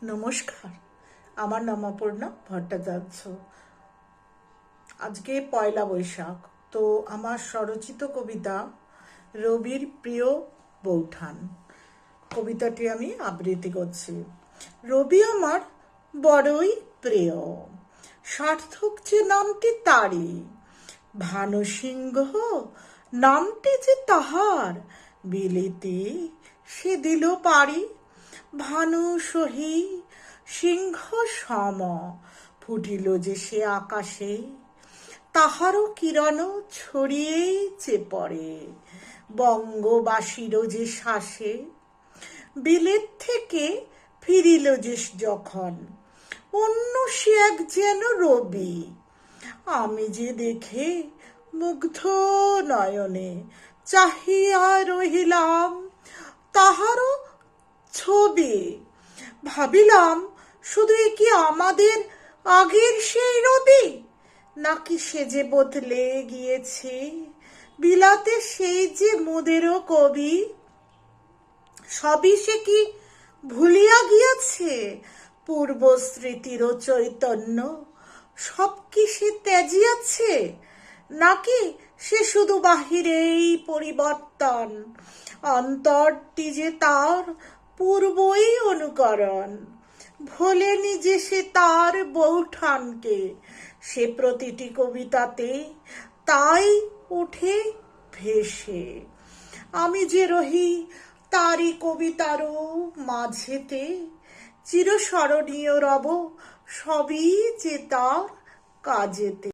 নমস্কার, আমার নাম অপর্ণা ভট্টাচার্য। আজকে পয়লা বৈশাখ, তো আমার স্বরচিত কবিতা রবির প্রিয় বৌঠান কবিতাটি আমি আবৃত্তি করছি। রবি আমার বড়ই প্রিয়, সার্থক যে নামটি তারই, ভানু সিংহ নামটি যে তাহার, বিলিতি সে দিল পারি। ভানু সহি সিংহ সম, ফুটিল যে সে আকাশে, তাহারও কিরণ ছড়িয়েছে পড়ে বঙ্গবাসীর যে শ্বাসে। বিলেত থেকে ফিরিল যে যখন, অন্য সে এক যেন রবি, আমি যে দেখে মুগ্ধ নয়নে চাহিয়া রহিলাম তাহারও ছবি। ভাবিলাম শুধু এ কি আমাদের আগের সেই রবি, নাকি সে যে বদলে গিয়েছে, বিলাতে সেই যে মোদেরও কবি। সবই সে কি ভুলিয়া গিয়াছে, পূর্ব স্মৃতির চৈতন্য সব কি সে ত্যাজিয়াছে, নাকি সে শুধু বাহিরেই পরিবর্তন, অন্তরটি যে তার পূর্বই অনুকরণ। ভোলেনি যে সে তার বৌঠানকে, সে প্রতিটি কবিতাতে তাই ওঠে ভেসে। আমি যে রহি তারই কবিতারও মাঝেতে, চিরস্মরণীয় রব সবই যে তার কাজেতে।